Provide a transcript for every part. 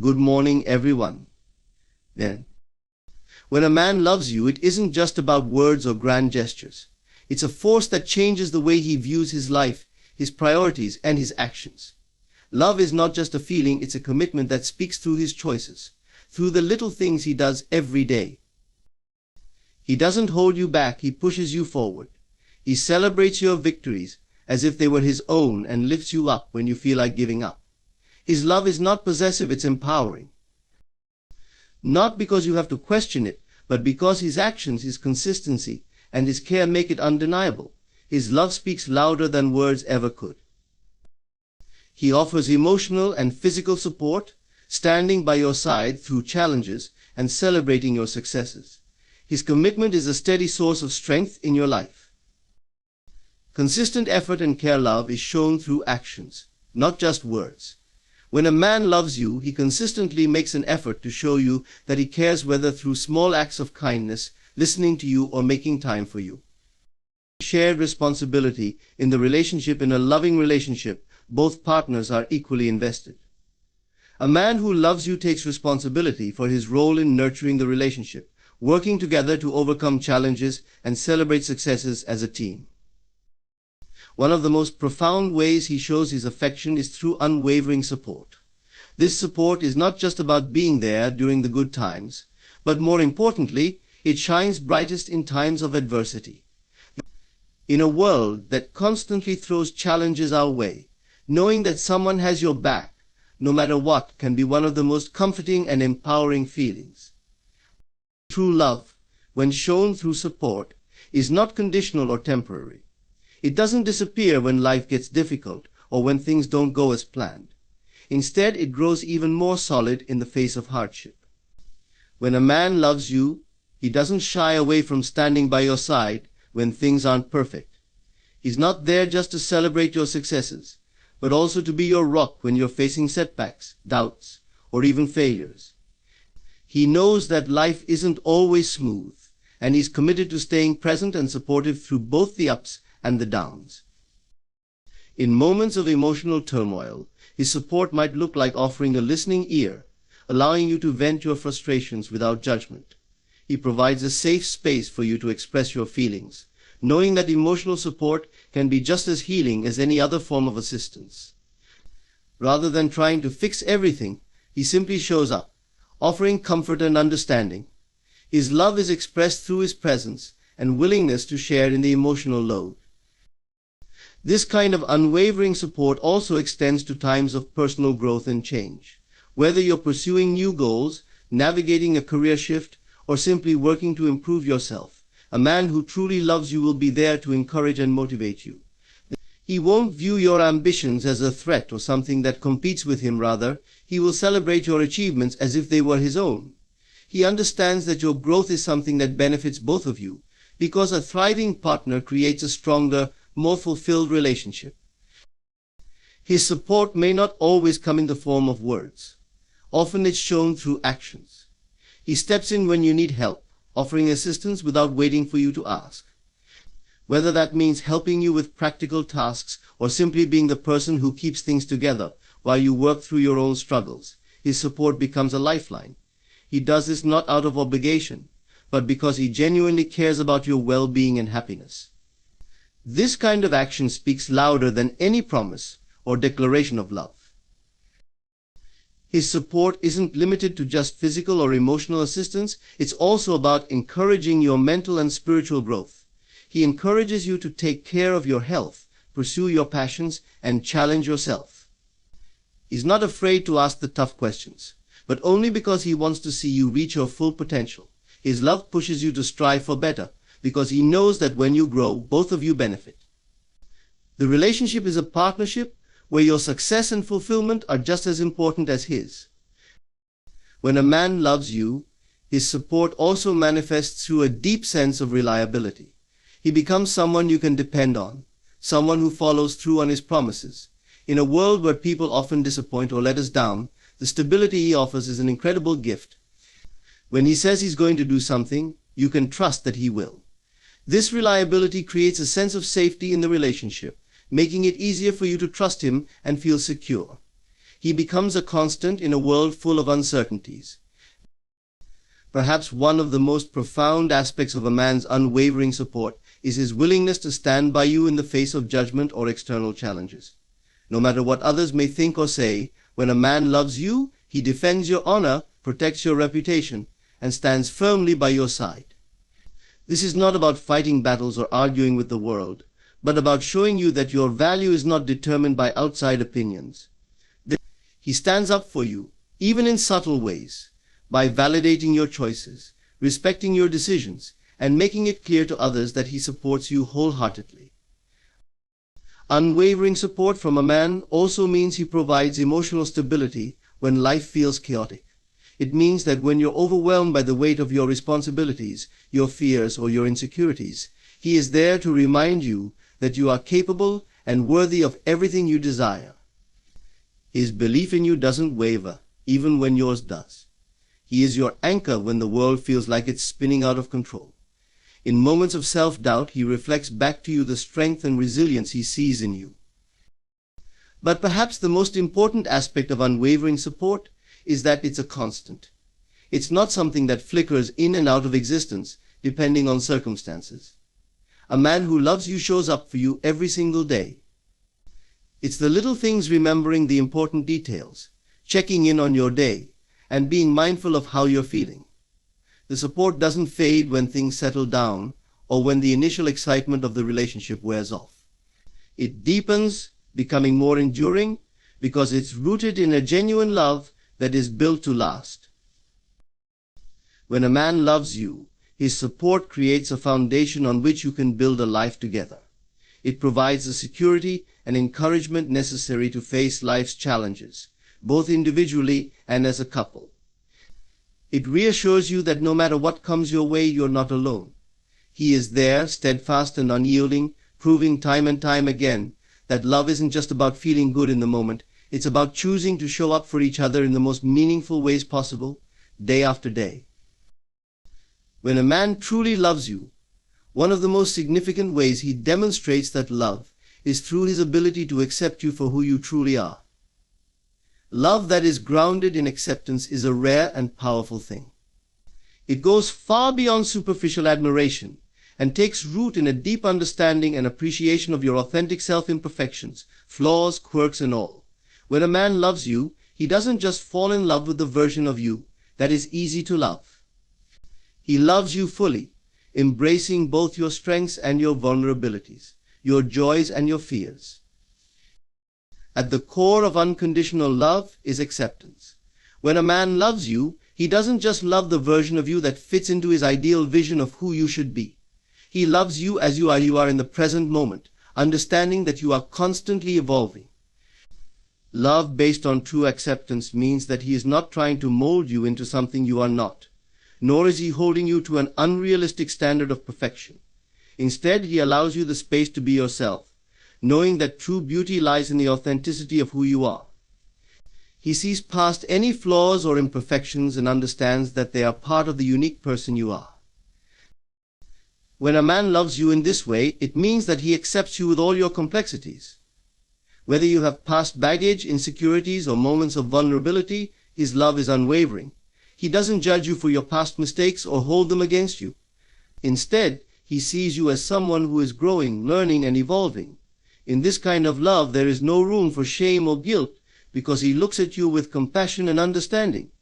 Good morning, everyone. Then, when a man loves you, it isn't just about words or grand gestures. It's a force that changes the way he views his life, his priorities, and his actions. Love is not just a feeling, it's a commitment that speaks through his choices, through the little things he does every day. He doesn't hold you back, he pushes you forward. He celebrates your victories as if they were his own and lifts you up when you feel like giving up. His love is not possessive, it's empowering. Not because you have to question it, but because his actions, his consistency, and his care make it undeniable. His love speaks louder than words ever could. He offers emotional and physical support, standing by your side through challenges and celebrating your successes. His commitment is a steady source of strength in your life. Consistent effort and care love is shown through actions, not just words. When a man loves you, he consistently makes an effort to show you that he cares, whether through small acts of kindness, listening to you, or making time for you. Shared responsibility in the relationship. In a loving relationship, both partners are equally invested. A man who loves you takes responsibility for his role in nurturing the relationship, working together to overcome challenges and celebrate successes as a team. One of the most profound ways he shows his affection is through unwavering support. This support is not just about being there during the good times, but more importantly, it shines brightest in times of adversity. In a world that constantly throws challenges our way, knowing that someone has your back, no matter what, can be one of the most comforting and empowering feelings. True love, when shown through support, is not conditional or temporary. It doesn't disappear when life gets difficult or when things don't go as planned. Instead, it grows even more solid in the face of hardship. When a man loves you, he doesn't shy away from standing by your side when things aren't perfect. He's not there just to celebrate your successes, but also to be your rock when you're facing setbacks, doubts, or even failures. He knows that life isn't always smooth, and he's committed to staying present and supportive through both the ups and the downs. In moments of emotional turmoil, his support might look like offering a listening ear, allowing you to vent your frustrations without judgment. He provides a safe space for you to express your feelings, knowing that emotional support can be just as healing as any other form of assistance. Rather than trying to fix everything, he simply shows up, offering comfort and understanding. His love is expressed through his presence and willingness to share in the emotional load. This kind of unwavering support also extends to times of personal growth and change. Whether you're pursuing new goals, navigating a career shift, or simply working to improve yourself, a man who truly loves you will be there to encourage and motivate you. He won't view your ambitions as a threat or something that competes with him. Rather, he will celebrate your achievements as if they were his own. He understands that your growth is something that benefits both of you, because a thriving partner creates a stronger, more fulfilled relationship. His support may not always come in the form of words. Often it's shown through actions. He steps in when you need help, offering assistance without waiting for you to ask. Whether that means helping you with practical tasks or simply being the person who keeps things together while you work through your own struggles, his support becomes a lifeline. He does this not out of obligation, but because he genuinely cares about your well-being and happiness. This kind of action speaks louder than any promise or declaration of love. His support isn't limited to just physical or emotional assistance, it's also about encouraging your mental and spiritual growth. He encourages you to take care of your health, pursue your passions, and challenge yourself. He's not afraid to ask the tough questions, but only because he wants to see you reach your full potential. His love pushes you to strive for better, because he knows that when you grow, both of you benefit. The relationship is a partnership where your success and fulfillment are just as important as his. When a man loves you, his support also manifests through a deep sense of reliability. He becomes someone you can depend on, someone who follows through on his promises. In a world where people often disappoint or let us down, the stability he offers is an incredible gift. When he says he's going to do something, you can trust that he will. This reliability creates a sense of safety in the relationship, making it easier for you to trust him and feel secure. He becomes a constant in a world full of uncertainties. Perhaps one of the most profound aspects of a man's unwavering support is his willingness to stand by you in the face of judgment or external challenges. No matter what others may think or say, when a man loves you, he defends your honor, protects your reputation, and stands firmly by your side. This is not about fighting battles or arguing with the world, but about showing you that your value is not determined by outside opinions. He stands up for you, even in subtle ways, by validating your choices, respecting your decisions, and making it clear to others that he supports you wholeheartedly. Unwavering support from a man also means he provides emotional stability when life feels chaotic. It means that when you're overwhelmed by the weight of your responsibilities, your fears, or your insecurities, he is there to remind you that you are capable and worthy of everything you desire. His belief in you doesn't waver, even when yours does. He is your anchor when the world feels like it's spinning out of control. In moments of self-doubt, he reflects back to you the strength and resilience he sees in you. But perhaps the most important aspect of unwavering support is that it's a constant. It's not something that flickers in and out of existence, depending on circumstances. A man who loves you shows up for you every single day. It's the little things, remembering the important details, checking in on your day, and being mindful of how you're feeling. The support doesn't fade when things settle down or when the initial excitement of the relationship wears off. It deepens, becoming more enduring, because it's rooted in a genuine love that is built to last. When a man loves you, his support creates a foundation on which you can build a life together. It provides the security and encouragement necessary to face life's challenges, both individually and as a couple. It reassures you that no matter what comes your way, you're not alone. He is there, steadfast and unyielding, proving time and time again that love isn't just about feeling good in the moment. It's about choosing to show up for each other in the most meaningful ways possible, day after day. When a man truly loves you, one of the most significant ways he demonstrates that love is through his ability to accept you for who you truly are. Love that is grounded in acceptance is a rare and powerful thing. It goes far beyond superficial admiration and takes root in a deep understanding and appreciation of your authentic self-imperfections, flaws, quirks, and all. When a man loves you, he doesn't just fall in love with the version of you that is easy to love. He loves you fully, embracing both your strengths and your vulnerabilities, your joys and your fears. At the core of unconditional love is acceptance. When a man loves you, he doesn't just love the version of you that fits into his ideal vision of who you should be. He loves you as you are in the present moment, understanding that you are constantly evolving. Love based on true acceptance means that he is not trying to mold you into something you are not, nor is he holding you to an unrealistic standard of perfection. Instead, he allows you the space to be yourself, knowing that true beauty lies in the authenticity of who you are. He sees past any flaws or imperfections and understands that they are part of the unique person you are. When a man loves you in this way, it means that he accepts you with all your complexities. Whether you have past baggage, insecurities, or moments of vulnerability, his love is unwavering. He doesn't judge you for your past mistakes or hold them against you. Instead, he sees you as someone who is growing, learning, and evolving. In this kind of love, there is no room for shame or guilt because he looks at you with compassion and understanding.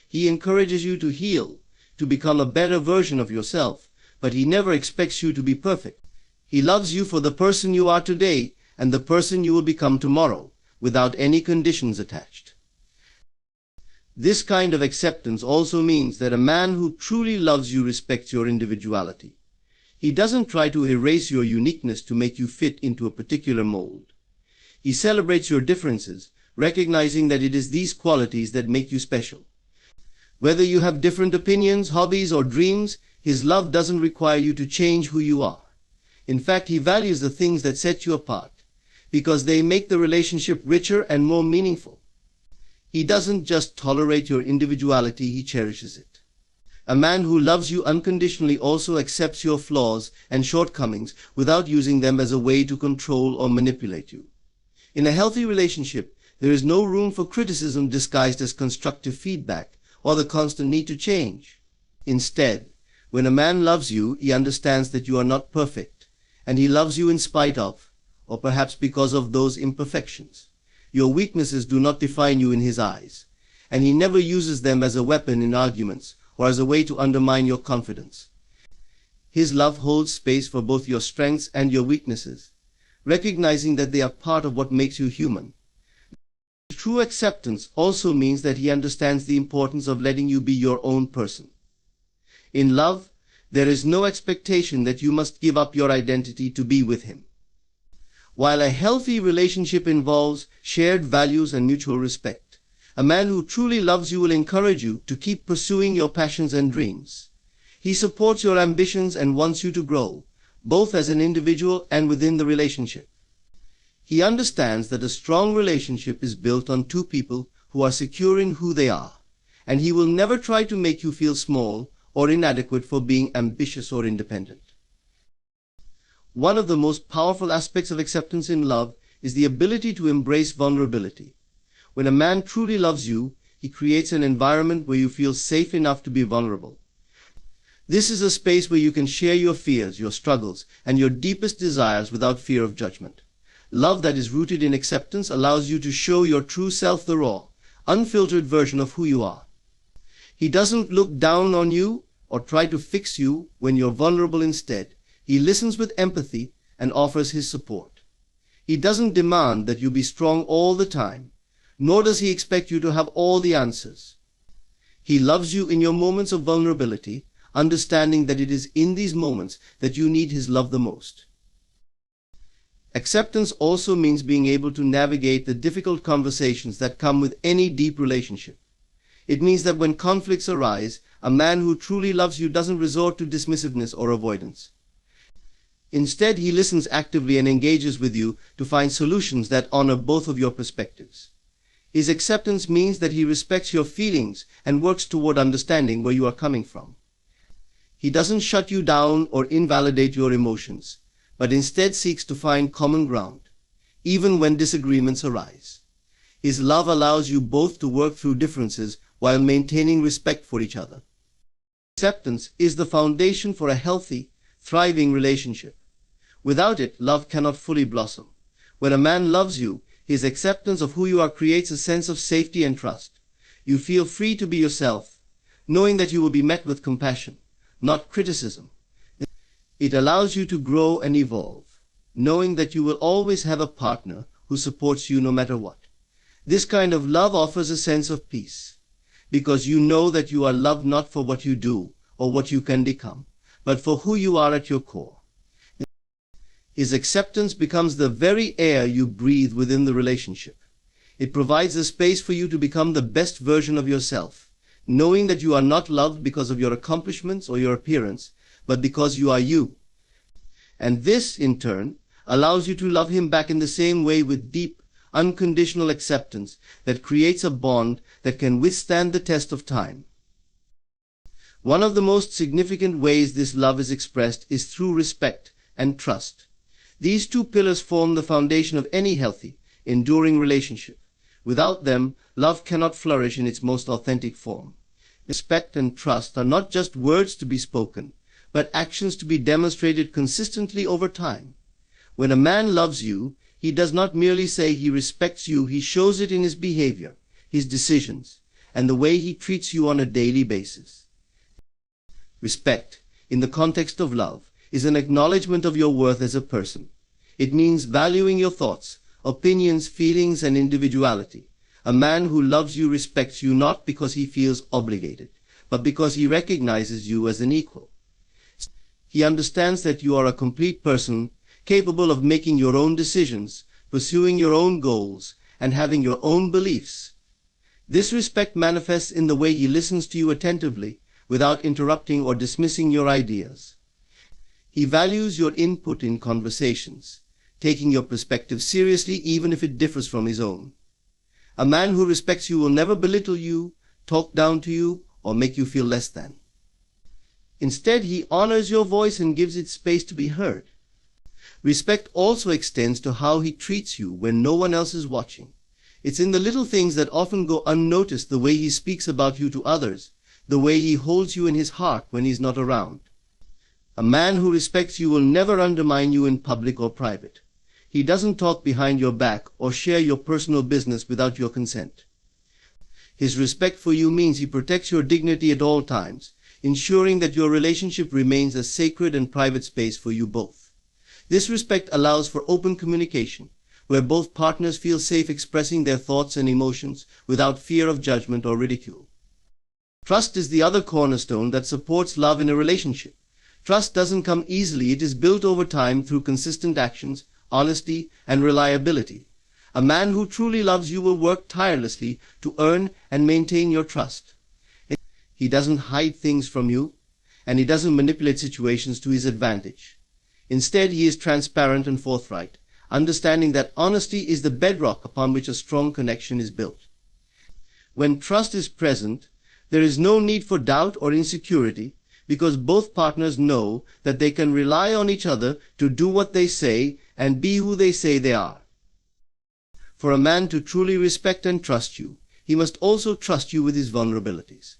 He encourages you to heal, to become a better version of yourself, but he never expects you to be perfect. He loves you for the person you are today and the person you will become tomorrow, without any conditions attached. This kind of acceptance also means that a man who truly loves you respects your individuality. He doesn't try to erase your uniqueness to make you fit into a particular mold. He celebrates your differences, recognizing that it is these qualities that make you special. Whether you have different opinions, hobbies, or dreams, his love doesn't require you to change who you are. In fact, he values the things that set you apart, because they make the relationship richer and more meaningful. He doesn't just tolerate your individuality, he cherishes it. A man who loves you unconditionally also accepts your flaws and shortcomings without using them as a way to control or manipulate you. In a healthy relationship, There is no room for criticism disguised as constructive feedback or the constant need to change. Instead, when a man loves you, he understands that you are not perfect, and he loves you in spite of, or perhaps because of, those imperfections. Your weaknesses do not define you in his eyes, and he never uses them as a weapon in arguments or as a way to undermine your confidence. His love holds space for both your strengths and your weaknesses, recognizing that they are part of what makes you human. True acceptance also means that he understands the importance of letting you be your own person. In love, there is no expectation that you must give up your identity to be with him. While a healthy relationship involves shared values and mutual respect, a man who truly loves you will encourage you to keep pursuing your passions and dreams. He supports your ambitions and wants you to grow, both as an individual and within the relationship. He understands that a strong relationship is built on two people who are secure in who they are, and he will never try to make you feel small or inadequate for being ambitious or independent. One of the most powerful aspects of acceptance in love is the ability to embrace vulnerability. When a man truly loves you, he creates an environment where you feel safe enough to be vulnerable. This is a space where you can share your fears, your struggles, and your deepest desires without fear of judgment. Love that is rooted in acceptance allows you to show your true self, the raw, unfiltered version of who you are. He doesn't look down on you or try to fix you when you're vulnerable. Instead, he listens with empathy and offers his support. He doesn't demand that you be strong all the time, nor does he expect you to have all the answers. He loves you in your moments of vulnerability, understanding that it is in these moments that you need his love the most. Acceptance also means being able to navigate the difficult conversations that come with any deep relationship. It means that when conflicts arise, a man who truly loves you doesn't resort to dismissiveness or avoidance. Instead, he listens actively and engages with you to find solutions that honor both of your perspectives. His acceptance means that he respects your feelings and works toward understanding where you are coming from. He doesn't shut you down or invalidate your emotions, but instead seeks to find common ground, even when disagreements arise. His love allows you both to work through differences while maintaining respect for each other. Acceptance is the foundation for a healthy, thriving relationship. Without it, love cannot fully blossom. When a man loves you, his acceptance of who you are creates a sense of safety and trust. You feel free to be yourself, knowing that you will be met with compassion, not criticism. It allows you to grow and evolve, knowing that you will always have a partner who supports you no matter what. This kind of love offers a sense of peace, because you know that you are loved not for what you do or what you can become, but for who you are at your core. His acceptance becomes the very air you breathe within the relationship. It provides a space for you to become the best version of yourself, knowing that you are not loved because of your accomplishments or your appearance, but because you are you. And this, in turn, allows you to love him back in the same way, with deep, unconditional acceptance that creates a bond that can withstand the test of time. One of the most significant ways this love is expressed is through respect and trust. These two pillars form the foundation of any healthy, enduring relationship. Without them, love cannot flourish in its most authentic form. Respect and trust are not just words to be spoken, but actions to be demonstrated consistently over time. When a man loves you, he does not merely say he respects you, he shows it in his behavior, his decisions, and the way he treats you on a daily basis. Respect, in the context of love, is an acknowledgement of your worth as a person. It means valuing your thoughts, opinions, feelings, and individuality. A man who loves you respects you not because he feels obligated, but because he recognizes you as an equal. He understands that you are a complete person, capable of making your own decisions, pursuing your own goals, and having your own beliefs. This respect manifests in the way he listens to you attentively, without interrupting or dismissing your ideas. He values your input in conversations, taking your perspective seriously even if it differs from his own. A man who respects you will never belittle you, talk down to you, or make you feel less than. Instead, he honors your voice and gives it space to be heard. Respect also extends to how he treats you when no one else is watching. It's in the little things that often go unnoticed, the way he speaks about you to others, the way he holds you in his heart when he's not around. A man who respects you will never undermine you in public or private. He doesn't talk behind your back or share your personal business without your consent. His respect for you means he protects your dignity at all times, ensuring that your relationship remains a sacred and private space for you both. This respect allows for open communication, where both partners feel safe expressing their thoughts and emotions without fear of judgment or ridicule. Trust is the other cornerstone that supports love in a relationship. Trust doesn't come easily. It is built over time through consistent actions, honesty, and reliability. A man who truly loves you will work tirelessly to earn and maintain your trust. He doesn't hide things from you, and he doesn't manipulate situations to his advantage. Instead, he is transparent and forthright, understanding that honesty is the bedrock upon which a strong connection is built. When trust is present, there is no need for doubt or insecurity, because both partners know that they can rely on each other to do what they say and be who they say they are. For a man to truly respect and trust you, he must also trust you with his vulnerabilities.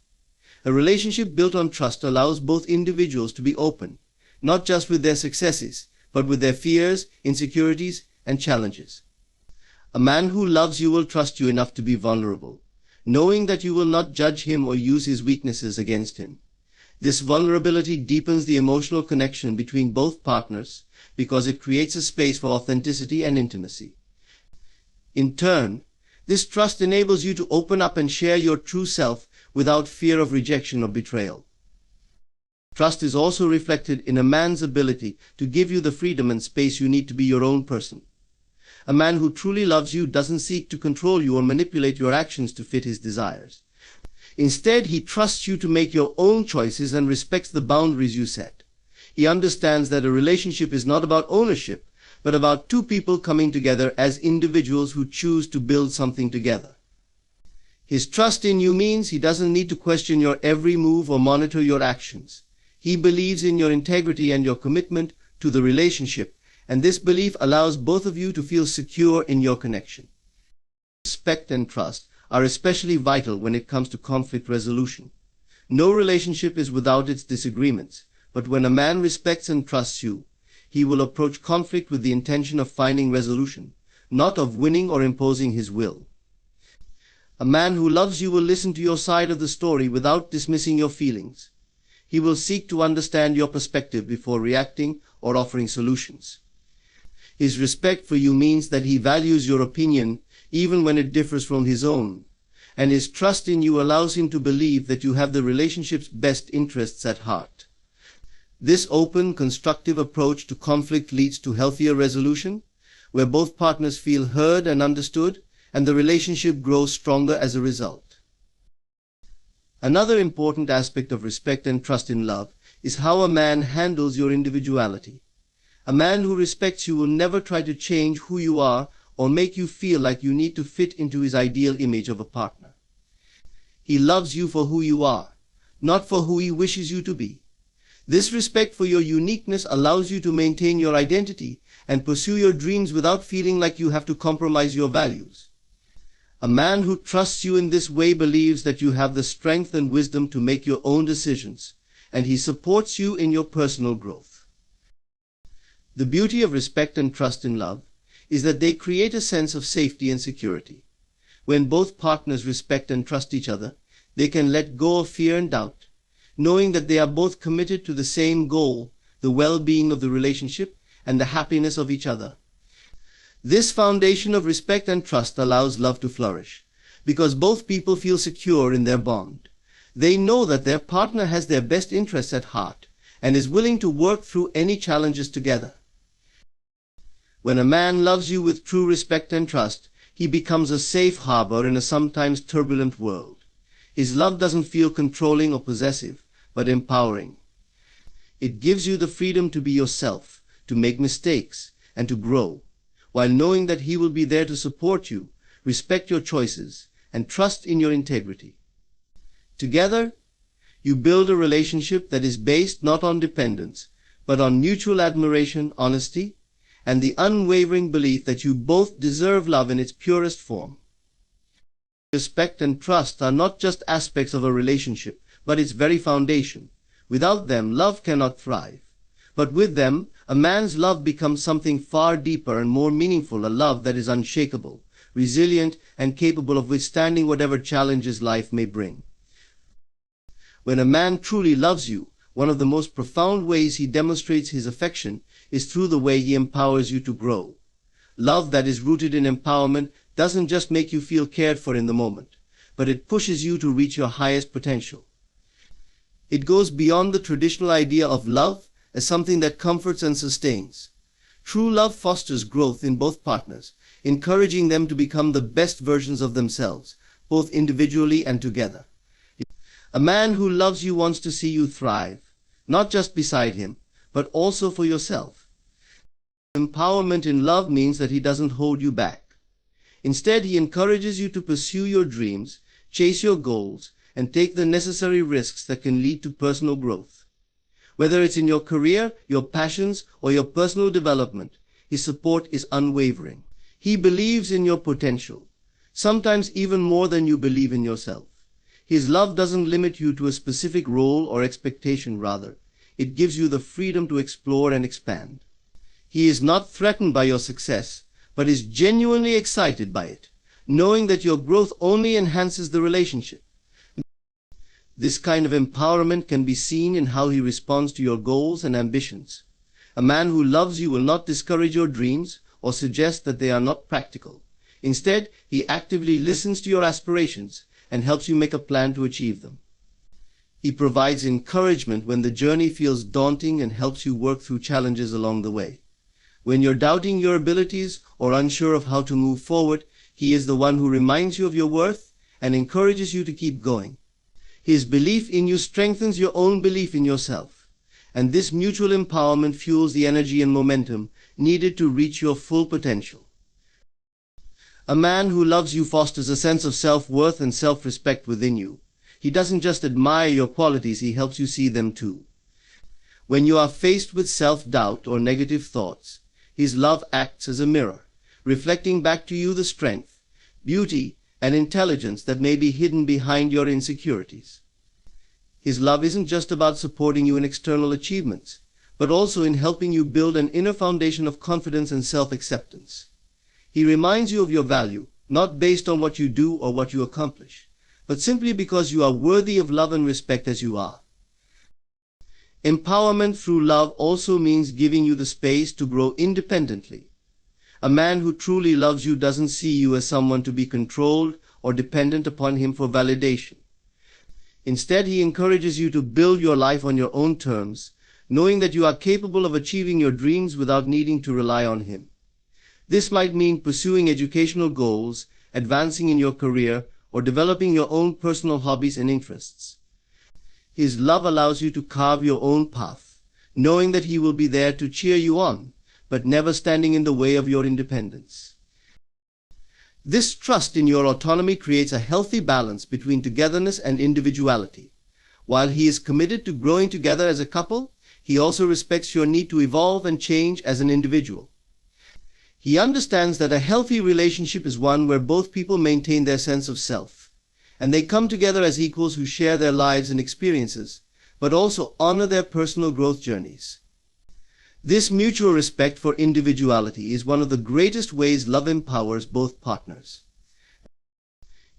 A relationship built on trust allows both individuals to be open, not just with their successes, but with their fears, insecurities, and challenges. A man who loves you will trust you enough to be vulnerable, knowing that you will not judge him or use his weaknesses against him. This vulnerability deepens the emotional connection between both partners because it creates a space for authenticity and intimacy. In turn, this trust enables you to open up and share your true self without fear of rejection or betrayal. Trust is also reflected in a man's ability to give you the freedom and space you need to be your own person. A man who truly loves you doesn't seek to control you or manipulate your actions to fit his desires. Instead, he trusts you to make your own choices and respects the boundaries you set. He understands that a relationship is not about ownership, but about two people coming together as individuals who choose to build something together. His trust in you means he doesn't need to question your every move or monitor your actions. He believes in your integrity and your commitment to the relationship, and this belief allows both of you to feel secure in your connection. Respect and trust are especially vital when it comes to conflict resolution. No relationship is without its disagreements, but when a man respects and trusts you, he will approach conflict with the intention of finding resolution, not of winning or imposing his will. A man who loves you will listen to your side of the story without dismissing your feelings. He will seek to understand your perspective before reacting or offering solutions. His respect for you means that he values your opinion even when it differs from his own, and his trust in you allows him to believe that you have the relationship's best interests at heart. This open, constructive approach to conflict leads to healthier resolution, where both partners feel heard and understood, and the relationship grows stronger as a result. Another important aspect of respect and trust in love is how a man handles your individuality. A man who respects you will never try to change who you are or make you feel like you need to fit into his ideal image of a partner. He loves you for who you are, not for who he wishes you to be. This respect for your uniqueness allows you to maintain your identity and pursue your dreams without feeling like you have to compromise your values. A man who trusts you in this way believes that you have the strength and wisdom to make your own decisions, and he supports you in your personal growth. The beauty of respect and trust in love is that they create a sense of safety and security. When both partners respect and trust each other, they can let go of fear and doubt, knowing that they are both committed to the same goal, the well-being of the relationship and the happiness of each other. This foundation of respect and trust allows love to flourish, because both people feel secure in their bond. They know that their partner has their best interests at heart and is willing to work through any challenges together. When a man loves you with true respect and trust, he becomes a safe harbor in a sometimes turbulent world. His love doesn't feel controlling or possessive, but empowering. It gives you the freedom to be yourself, to make mistakes, and to grow, while knowing that he will be there to support you, respect your choices, and trust in your integrity. Together, you build a relationship that is based not on dependence, but on mutual admiration, honesty, and the unwavering belief that you both deserve love in its purest form. Respect and trust are not just aspects of a relationship, but its very foundation. Without them, love cannot thrive. But with them, a man's love becomes something far deeper and more meaningful, a love that is unshakable, resilient, and capable of withstanding whatever challenges life may bring. When a man truly loves you, one of the most profound ways he demonstrates his affection is through the way he empowers you to grow. Love that is rooted in empowerment doesn't just make you feel cared for in the moment, but it pushes you to reach your highest potential. It goes beyond the traditional idea of love as something that comforts and sustains. True love fosters growth in both partners, encouraging them to become the best versions of themselves, both individually and together. A man who loves you wants to see you thrive, not just beside him, but also for yourself. Empowerment in love means that he doesn't hold you back. Instead, he encourages you to pursue your dreams, chase your goals, and take the necessary risks that can lead to personal growth. Whether it's in your career, your passions, or your personal development, his support is unwavering. He believes in your potential, sometimes even more than you believe in yourself. His love doesn't limit you to a specific role or expectation, rather, it gives you the freedom to explore and expand. He is not threatened by your success, but is genuinely excited by it, knowing that your growth only enhances the relationship. This kind of empowerment can be seen in how he responds to your goals and ambitions. A man who loves you will not discourage your dreams or suggest that they are not practical. Instead, he actively listens to your aspirations and helps you make a plan to achieve them. He provides encouragement when the journey feels daunting and helps you work through challenges along the way. When you're doubting your abilities or unsure of how to move forward, he is the one who reminds you of your worth and encourages you to keep going. His belief in you strengthens your own belief in yourself, and this mutual empowerment fuels the energy and momentum needed to reach your full potential. A man who loves you fosters a sense of self-worth and self-respect within you. He doesn't just admire your qualities, he helps you see them too. When you are faced with self-doubt or negative thoughts, his love acts as a mirror, reflecting back to you the strength, beauty, and intelligence that may be hidden behind your insecurities. His love isn't just about supporting you in external achievements, but also in helping you build an inner foundation of confidence and self-acceptance. He reminds you of your value, not based on what you do or what you accomplish, but simply because you are worthy of love and respect as you are. Empowerment through love also means giving you the space to grow independently. A man who truly loves you doesn't see you as someone to be controlled or dependent upon him for validation. Instead, he encourages you to build your life on your own terms, knowing that you are capable of achieving your dreams without needing to rely on him. This might mean pursuing educational goals, advancing in your career, or developing your own personal hobbies and interests. His love allows you to carve your own path, knowing that he will be there to cheer you on, but never standing in the way of your independence. This trust in your autonomy creates a healthy balance between togetherness and individuality. While he is committed to growing together as a couple, he also respects your need to evolve and change as an individual. He understands that a healthy relationship is one where both people maintain their sense of self, and they come together as equals who share their lives and experiences, but also honor their personal growth journeys. This mutual respect for individuality is one of the greatest ways love empowers both partners.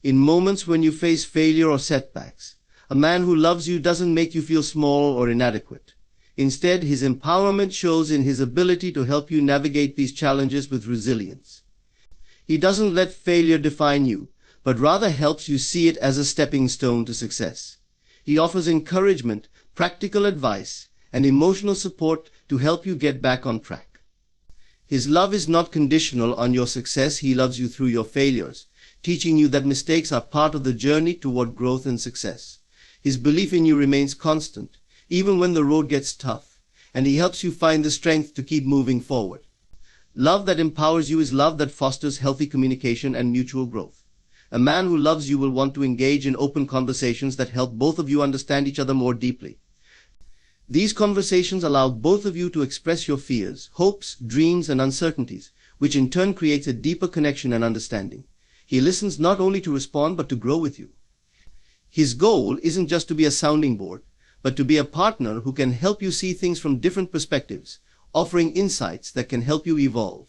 In moments when you face failure or setbacks, a man who loves you doesn't make you feel small or inadequate. Instead, his empowerment shows in his ability to help you navigate these challenges with resilience. He doesn't let failure define you, but rather helps you see it as a stepping stone to success. He offers encouragement, practical advice, and emotional support to help you get back on track. His love is not conditional on your success. He loves you through your failures, teaching you that mistakes are part of the journey toward growth and success. His belief in you remains constant, even when the road gets tough, and he helps you find the strength to keep moving forward. Love that empowers you is love that fosters healthy communication and mutual growth. A man who loves you will want to engage in open conversations that help both of you understand each other more deeply. These conversations allow both of you to express your fears, hopes, dreams, and uncertainties, which in turn creates a deeper connection and understanding. He listens not only to respond but to grow with you. His goal isn't just to be a sounding board, but to be a partner who can help you see things from different perspectives, offering insights that can help you evolve.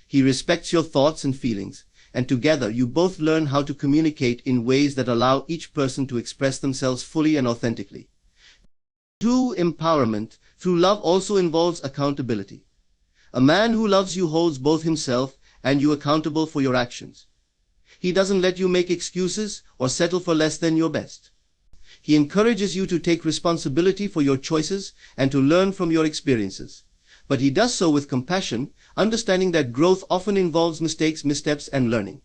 He respects your thoughts and feelings, and together you both learn how to communicate in ways that allow each person to express themselves fully and authentically. True empowerment through love also involves accountability. A man who loves you holds both himself and you accountable for your actions. He doesn't let you make excuses or settle for less than your best. He encourages you to take responsibility for your choices and to learn from your experiences. But he does so with compassion, understanding that growth often involves mistakes, missteps, and learning.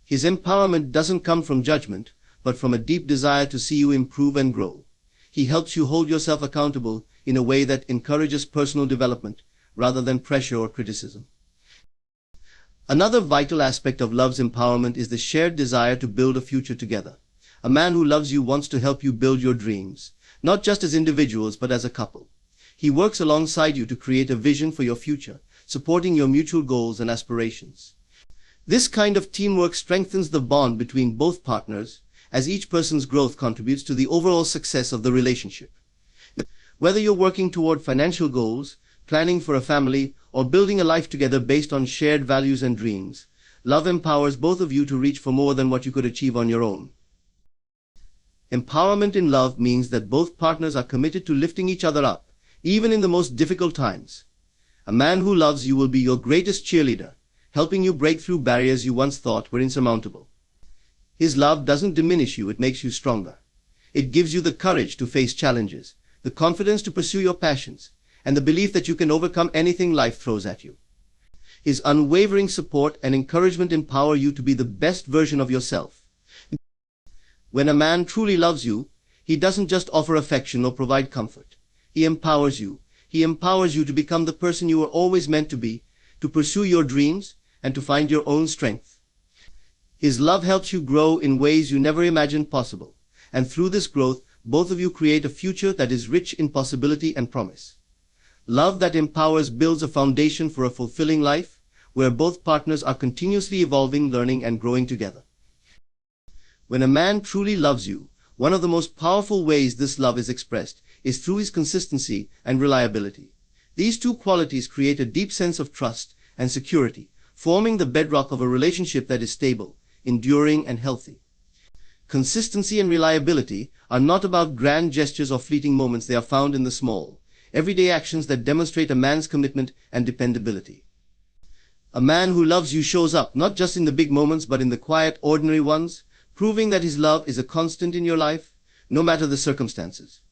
His empowerment doesn't come from judgment, but from a deep desire to see you improve and grow. He helps you hold yourself accountable in a way that encourages personal development rather than pressure or criticism. Another vital aspect of love's empowerment is the shared desire to build a future together. A man who loves you wants to help you build your dreams, not just as individuals but as a couple. He works alongside you to create a vision for your future, supporting your mutual goals and aspirations. This kind of teamwork strengthens the bond between both partners, as each person's growth contributes to the overall success of the relationship. Whether you're working toward financial goals, planning for a family, or building a life together based on shared values and dreams, love empowers both of you to reach for more than what you could achieve on your own. Empowerment in love means that both partners are committed to lifting each other up, even in the most difficult times. A man who loves you will be your greatest cheerleader, helping you break through barriers you once thought were insurmountable. His love doesn't diminish you, it makes you stronger. It gives you the courage to face challenges, the confidence to pursue your passions, and the belief that you can overcome anything life throws at you. His unwavering support and encouragement empower you to be the best version of yourself. When a man truly loves you, he doesn't just offer affection or provide comfort. He empowers you. He empowers you to become the person you were always meant to be, to pursue your dreams, and to find your own strength. His love helps you grow in ways you never imagined possible, and through this growth, both of you create a future that is rich in possibility and promise. Love that empowers builds a foundation for a fulfilling life, where both partners are continuously evolving, learning, and growing together. When a man truly loves you, one of the most powerful ways this love is expressed is through his consistency and reliability. These two qualities create a deep sense of trust and security, forming the bedrock of a relationship that is stable, enduring, and healthy. Consistency and reliability are not about grand gestures or fleeting moments. They are found in the small, everyday actions that demonstrate a man's commitment and dependability. A man who loves you shows up not just in the big moments but in the quiet, ordinary ones, proving that his love is a constant in your life, no matter the circumstances.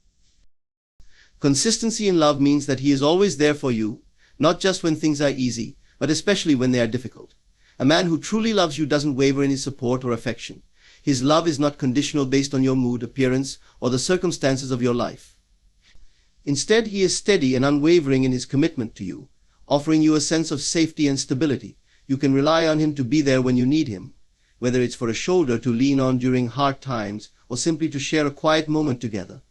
Consistency in love means that he is always there for you, not just when things are easy, but especially when they are difficult. A man who truly loves you doesn't waver in his support or affection. His love is not conditional based on your mood, appearance, or the circumstances of your life. Instead, he is steady and unwavering in his commitment to you, offering you a sense of safety and stability. You can rely on him to be there when you need him, whether it's for a shoulder to lean on during hard times or simply to share a quiet moment together.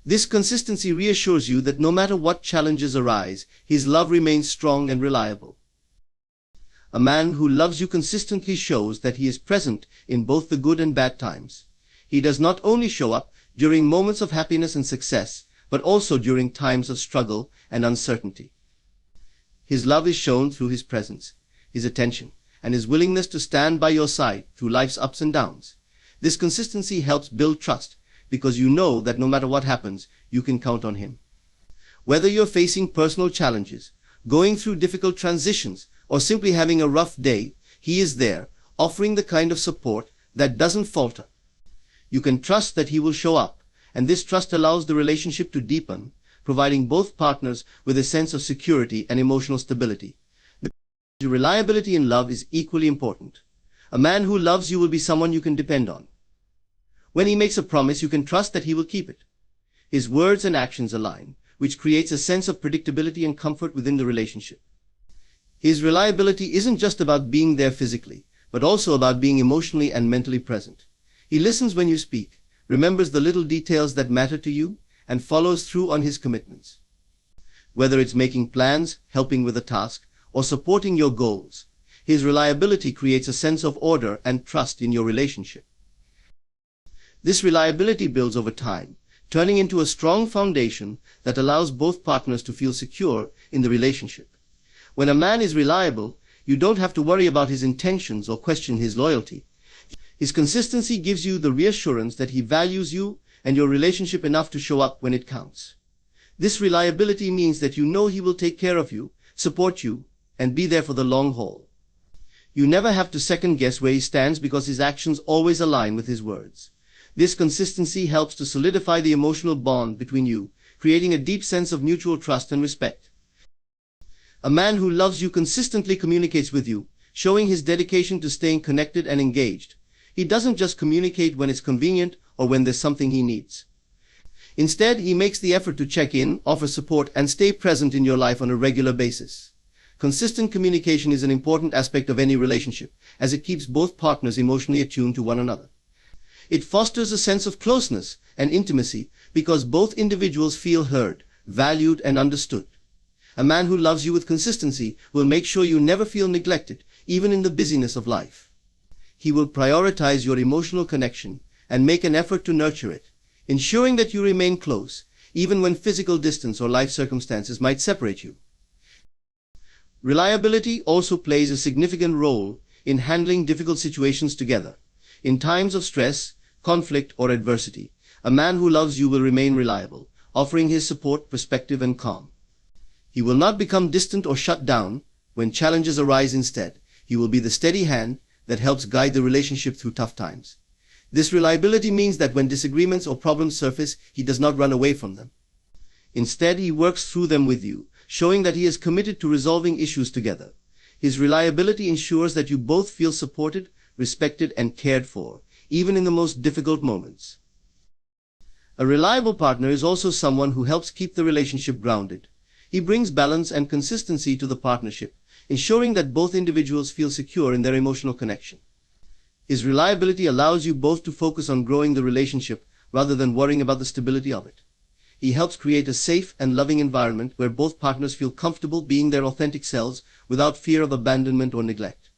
This consistency reassures you that no matter what challenges arise, his love remains strong and reliable. A man who loves you consistently shows that he is present in both the good and bad times. He does not only show up during moments of happiness and success, but also during times of struggle and uncertainty. His love is shown through his presence, his attention, and his willingness to stand by your side through life's ups and downs. This consistency helps build trust, because you know that no matter what happens, you can count on him. Whether you're facing personal challenges, going through difficult transitions, or simply having a rough day, he is there, offering the kind of support that doesn't falter. You can trust that he will show up, and this trust allows the relationship to deepen, providing both partners with a sense of security and emotional stability. The reliability in love is equally important. A man who loves you will be someone you can depend on. When he makes a promise, you can trust that he will keep it. His words and actions align, which creates a sense of predictability and comfort within the relationship. His reliability isn't just about being there physically, but also about being emotionally and mentally present. He listens when you speak, remembers the little details that matter to you, and follows through on his commitments. Whether it's making plans, helping with a task, or supporting your goals, His reliability creates a sense of order and trust in your relationship. This reliability builds over time, turning into a strong foundation that allows both partners to feel secure in the relationship. When a man is reliable, you don't have to worry about his intentions or question his loyalty. His consistency gives you the reassurance that he values you and your relationship enough to show up when it counts. This reliability means that you know he will take care of you, support you, and be there for the long haul. You never have to second guess where he stands because his actions always align with his words. This consistency helps to solidify the emotional bond between you, creating a deep sense of mutual trust and respect. A man who loves you consistently communicates with you, showing his dedication to staying connected and engaged. He doesn't just communicate when it's convenient or when there's something he needs. Instead, he makes the effort to check in, offer support, and stay present in your life on a regular basis. Consistent communication is an important aspect of any relationship, as it keeps both partners emotionally attuned to one another. It fosters a sense of closeness and intimacy because both individuals feel heard, valued, and understood. A man who loves you with consistency will make sure you never feel neglected, even in the busyness of life. He will prioritize your emotional connection and make an effort to nurture it, ensuring that you remain close, even when physical distance or life circumstances might separate you. Reliability also plays a significant role in handling difficult situations together. In times of stress, conflict, or adversity, a man who loves you will remain reliable, offering his support, perspective, and calm. He will not become distant or shut down when challenges arise. Instead, he will be the steady hand that helps guide the relationship through tough times. This reliability means that when disagreements or problems surface, he does not run away from them. Instead, he works through them with you, showing that he is committed to resolving issues together. His reliability ensures that you both feel supported, respected, and cared for, even in the most difficult moments. A reliable partner is also someone who helps keep the relationship grounded. He brings balance and consistency to the partnership, ensuring that both individuals feel secure in their emotional connection. His reliability allows you both to focus on growing the relationship rather than worrying about the stability of it. He helps create a safe and loving environment where both partners feel comfortable being their authentic selves without fear of abandonment or neglect.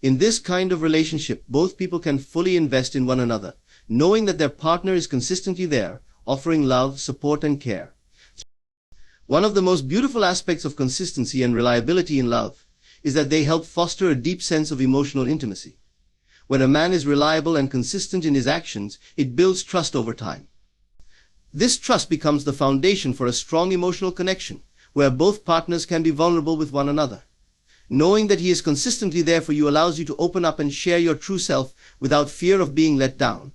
In this kind of relationship, both people can fully invest in one another, knowing that their partner is consistently there, offering love, support, and care. One of the most beautiful aspects of consistency and reliability in love is that they help foster a deep sense of emotional intimacy. When a man is reliable and consistent in his actions, it builds trust over time. This trust becomes the foundation for a strong emotional connection, where both partners can be vulnerable with one another. Knowing that he is consistently there for you allows you to open up and share your true self without fear of being let down.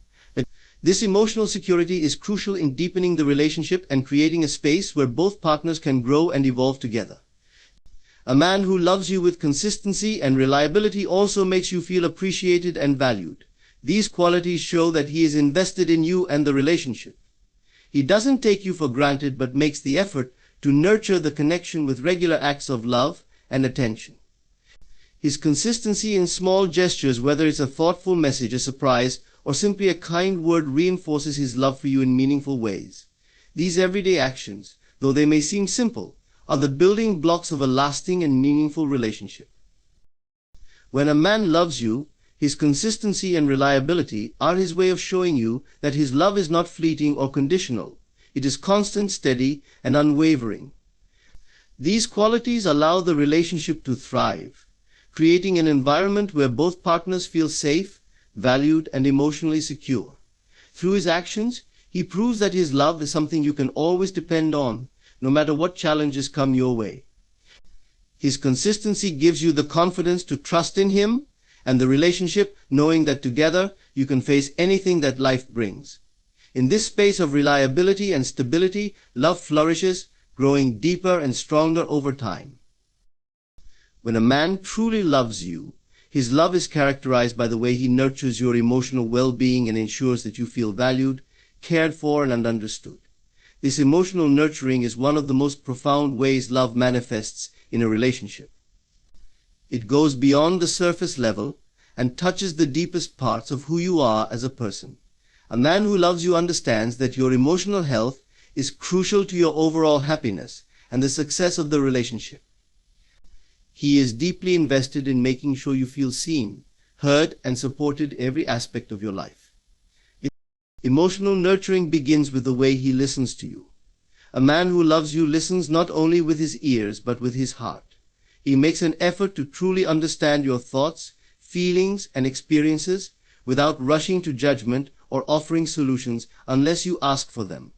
This emotional security is crucial in deepening the relationship and creating a space where both partners can grow and evolve together. A man who loves you with consistency and reliability also makes you feel appreciated and valued. These qualities show that he is invested in you and the relationship. He doesn't take you for granted but makes the effort to nurture the connection with regular acts of love and attention. His consistency in small gestures, whether it's a thoughtful message, a surprise, or simply a kind word, reinforces his love for you in meaningful ways. These everyday actions, though they may seem simple, are the building blocks of a lasting and meaningful relationship. When a man loves you, his consistency and reliability are his way of showing you that his love is not fleeting or conditional. It is constant, steady, and unwavering. These qualities allow the relationship to thrive, creating an environment where both partners feel safe, valued, and emotionally secure. Through his actions, he proves that his love is something you can always depend on, no matter what challenges come your way. His consistency gives you the confidence to trust in him and the relationship, knowing that together you can face anything that life brings. In this space of reliability and stability, love flourishes, growing deeper and stronger over time. When a man truly loves you, his love is characterized by the way he nurtures your emotional well-being and ensures that you feel valued, cared for, and understood. This emotional nurturing is one of the most profound ways love manifests in a relationship. It goes beyond the surface level and touches the deepest parts of who you are as a person. A man who loves you understands that your emotional health is crucial to your overall happiness and the success of the relationship. He is deeply invested in making sure you feel seen, heard, and supported every aspect of your life. Emotional nurturing begins with the way he listens to you. A man who loves you listens not only with his ears but with his heart. He makes an effort to truly understand your thoughts, feelings, and experiences without rushing to judgment or offering solutions unless you ask for them.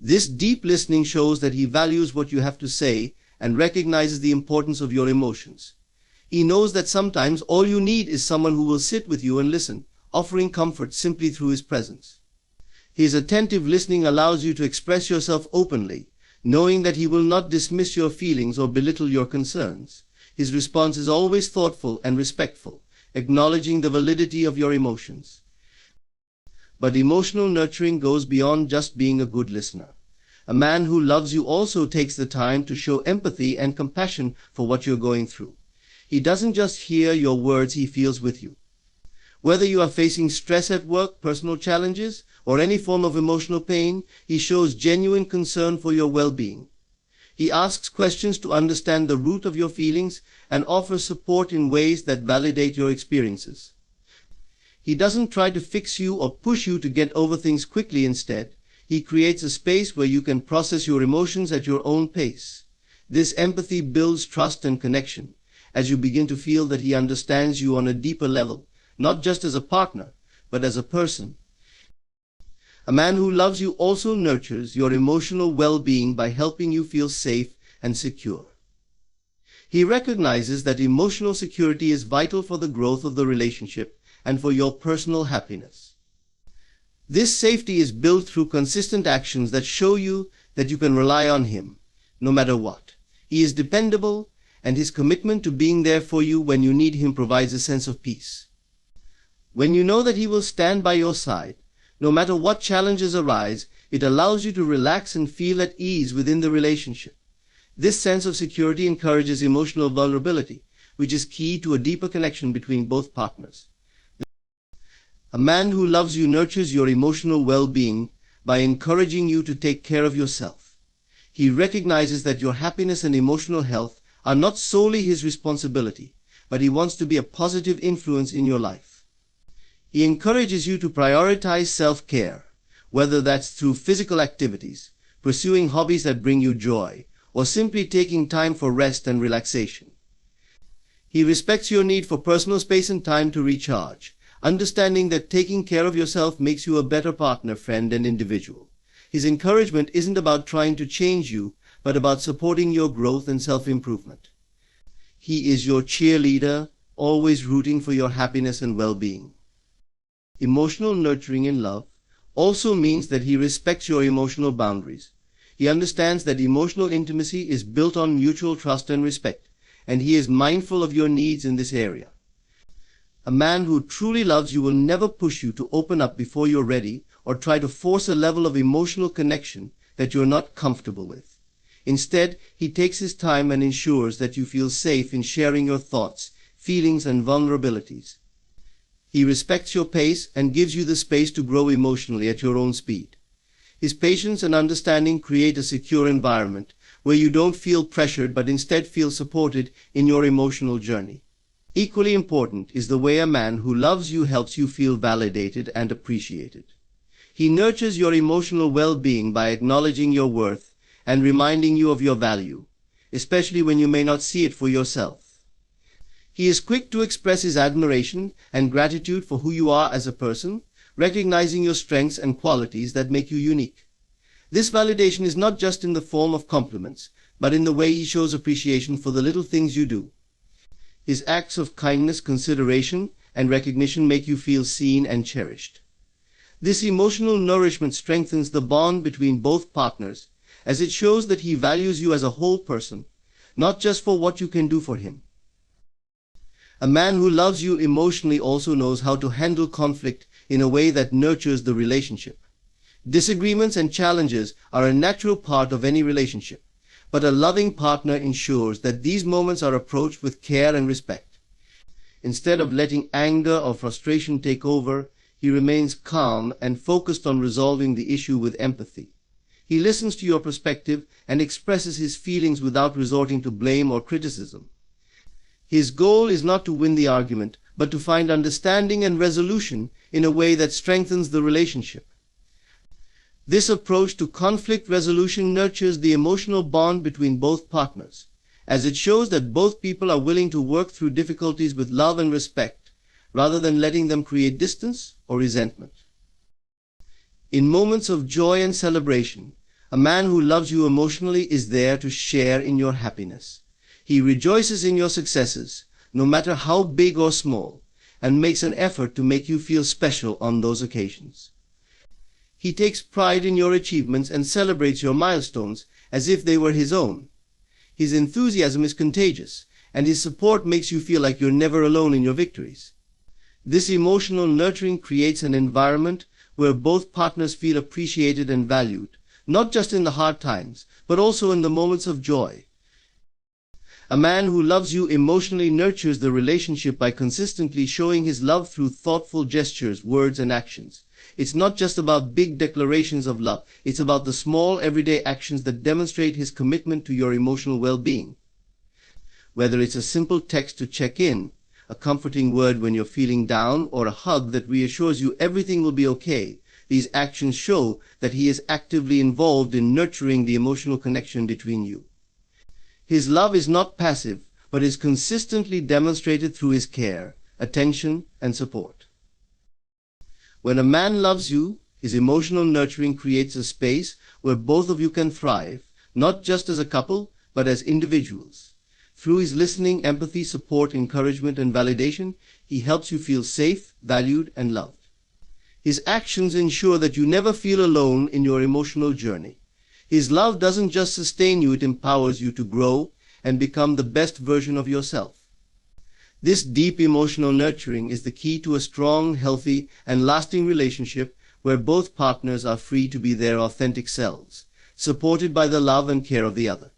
This deep listening shows that he values what you have to say and recognizes the importance of your emotions. He knows that sometimes all you need is someone who will sit with you and listen, offering comfort simply through his presence. His attentive listening allows you to express yourself openly, knowing that he will not dismiss your feelings or belittle your concerns. His response is always thoughtful and respectful, acknowledging the validity of your emotions. But emotional nurturing goes beyond just being a good listener. A man who loves you also takes the time to show empathy and compassion for what you're going through. He doesn't just hear your words, he feels with you. Whether you are facing stress at work, personal challenges, or any form of emotional pain, he shows genuine concern for your well-being. He asks questions to understand the root of your feelings and offers support in ways that validate your experiences. He doesn't try to fix you or push you to get over things quickly. Instead, he creates a space where you can process your emotions at your own pace. This empathy builds trust and connection, as you begin to feel that he understands you on a deeper level, not just as a partner, but as a person. A man who loves you also nurtures your emotional well-being by helping you feel safe and secure. He recognizes that emotional security is vital for the growth of the relationship and for your personal happiness. This safety is built through consistent actions that show you that you can rely on him, no matter what. He is dependable, and his commitment to being there for you when you need him provides a sense of peace. When you know that he will stand by your side, no matter what challenges arise, it allows you to relax and feel at ease within the relationship. This sense of security encourages emotional vulnerability, which is key to a deeper connection between both partners. A man who loves you nurtures your emotional well-being by encouraging you to take care of yourself. He recognizes that your happiness and emotional health are not solely his responsibility, but he wants to be a positive influence in your life. He encourages you to prioritize self-care, whether that's through physical activities, pursuing hobbies that bring you joy, or simply taking time for rest and relaxation. He respects your need for personal space and time to recharge, understanding that taking care of yourself makes you a better partner, friend, and individual. His encouragement isn't about trying to change you, but about supporting your growth and self-improvement. He is your cheerleader, always rooting for your happiness and well-being. Emotional nurturing in love also means that he respects your emotional boundaries. He understands that emotional intimacy is built on mutual trust and respect, and he is mindful of your needs in this area. A man who truly loves you will never push you to open up before you're ready or try to force a level of emotional connection that you're not comfortable with. Instead, he takes his time and ensures that you feel safe in sharing your thoughts, feelings, and vulnerabilities. He respects your pace and gives you the space to grow emotionally at your own speed. His patience and understanding create a secure environment where you don't feel pressured but instead feel supported in your emotional journey. Equally important is the way a man who loves you helps you feel validated and appreciated. He nurtures your emotional well-being by acknowledging your worth and reminding you of your value, especially when you may not see it for yourself. He is quick to express his admiration and gratitude for who you are as a person, recognizing your strengths and qualities that make you unique. This validation is not just in the form of compliments, but in the way he shows appreciation for the little things you do. His acts of kindness, consideration, and recognition make you feel seen and cherished. This emotional nourishment strengthens the bond between both partners, as it shows that he values you as a whole person, not just for what you can do for him. A man who loves you emotionally also knows how to handle conflict in a way that nurtures the relationship. Disagreements and challenges are a natural part of any relationship, but a loving partner ensures that these moments are approached with care and respect. Instead of letting anger or frustration take over, he remains calm and focused on resolving the issue with empathy. He listens to your perspective and expresses his feelings without resorting to blame or criticism. His goal is not to win the argument, but to find understanding and resolution in a way that strengthens the relationship. This approach to conflict resolution nurtures the emotional bond between both partners, as it shows that both people are willing to work through difficulties with love and respect, rather than letting them create distance or resentment. In moments of joy and celebration, a man who loves you emotionally is there to share in your happiness. He rejoices in your successes, no matter how big or small, and makes an effort to make you feel special on those occasions. He takes pride in your achievements and celebrates your milestones as if they were his own. His enthusiasm is contagious, and his support makes you feel like you're never alone in your victories. This emotional nurturing creates an environment where both partners feel appreciated and valued, not just in the hard times, but also in the moments of joy. A man who loves you emotionally nurtures the relationship by consistently showing his love through thoughtful gestures, words, and actions. It's not just about big declarations of love. It's about the small, everyday actions that demonstrate his commitment to your emotional well-being. Whether it's a simple text to check in, a comforting word when you're feeling down, or a hug that reassures you everything will be okay, these actions show that he is actively involved in nurturing the emotional connection between you. His love is not passive, but is consistently demonstrated through his care, attention, and support. When a man loves you, his emotional nurturing creates a space where both of you can thrive, not just as a couple, but as individuals. Through his listening, empathy, support, encouragement, and validation, he helps you feel safe, valued, and loved. His actions ensure that you never feel alone in your emotional journey. His love doesn't just sustain you, it empowers you to grow and become the best version of yourself. This deep emotional nurturing is the key to a strong, healthy, and lasting relationship where both partners are free to be their authentic selves, supported by the love and care of the other.